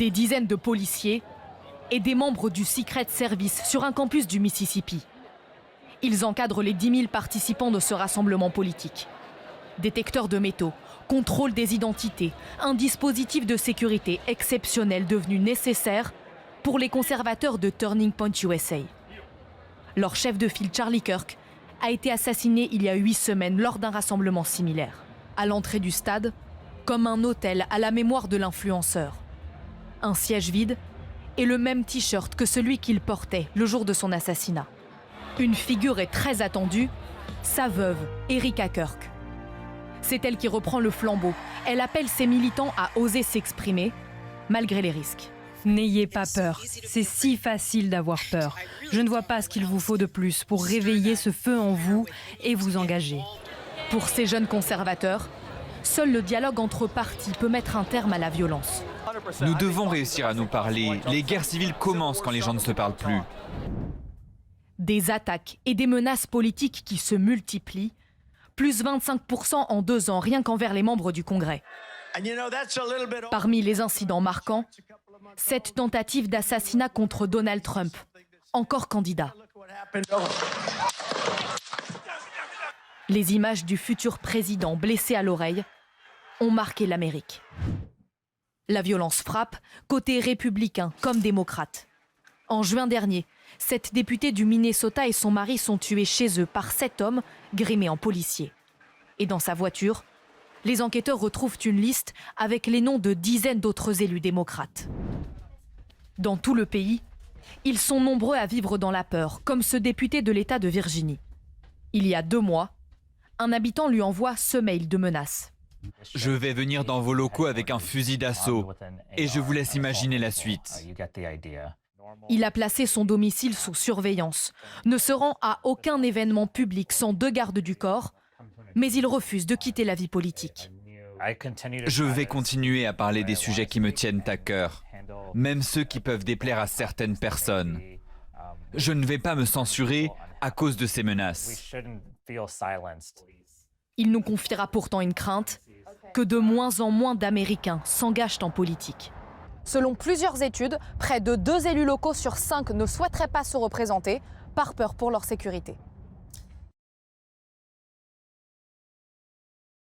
Des dizaines de policiers et des membres du Secret Service sur un campus du Mississippi. Ils encadrent les 10 000 participants de ce rassemblement politique. Détecteurs de métaux, contrôle des identités, un dispositif de sécurité exceptionnel devenu nécessaire pour les conservateurs de Turning Point USA. Leur chef de file, Charlie Kirk, a été assassiné il y a 8 semaines lors d'un rassemblement similaire. À l'entrée du stade, comme un autel à la mémoire de l'influenceur. Un siège vide et le même t-shirt que celui qu'il portait le jour de son assassinat. Une figure est très attendue, sa veuve, Erika Kirk. C'est elle qui reprend le flambeau. Elle appelle ses militants à oser s'exprimer, malgré les risques. N'ayez pas peur, c'est si facile d'avoir peur. Je ne vois pas ce qu'il vous faut de plus pour réveiller ce feu en vous et vous engager. Pour ces jeunes conservateurs, seul le dialogue entre partis peut mettre un terme à la violence. Nous devons réussir à nous parler. Les guerres civiles commencent quand les gens ne se parlent plus. Des attaques et des menaces politiques qui se multiplient, plus 25% en 2 ans rien qu'envers les membres du Congrès. Parmi les incidents marquants, cette tentative d'assassinat contre Donald Trump, encore candidat. Les images du futur président blessé à l'oreille ont marqué l'Amérique. La violence frappe, côté républicain comme démocrate. En juin dernier, cette députée du Minnesota et son mari sont tués chez eux par 7 hommes grimés en policiers. Et dans sa voiture, les enquêteurs retrouvent une liste avec les noms de dizaines d'autres élus démocrates. Dans tout le pays, ils sont nombreux à vivre dans la peur, comme ce député de l'État de Virginie. Il y a 2 mois, un habitant lui envoie ce mail de menace. Je vais venir dans vos locaux avec un fusil d'assaut et je vous laisse imaginer la suite. Il a placé son domicile sous surveillance, ne se rend à aucun événement public sans 2 gardes du corps, mais il refuse de quitter la vie politique. Je vais continuer à parler des sujets qui me tiennent à cœur, même ceux qui peuvent déplaire à certaines personnes. Je ne vais pas me censurer à cause de ces menaces. Il nous confiera pourtant une crainte, que de moins en moins d'Américains s'engagent en politique. Selon plusieurs études, près de 2 élus locaux sur 5 ne souhaiteraient pas se représenter par peur pour leur sécurité.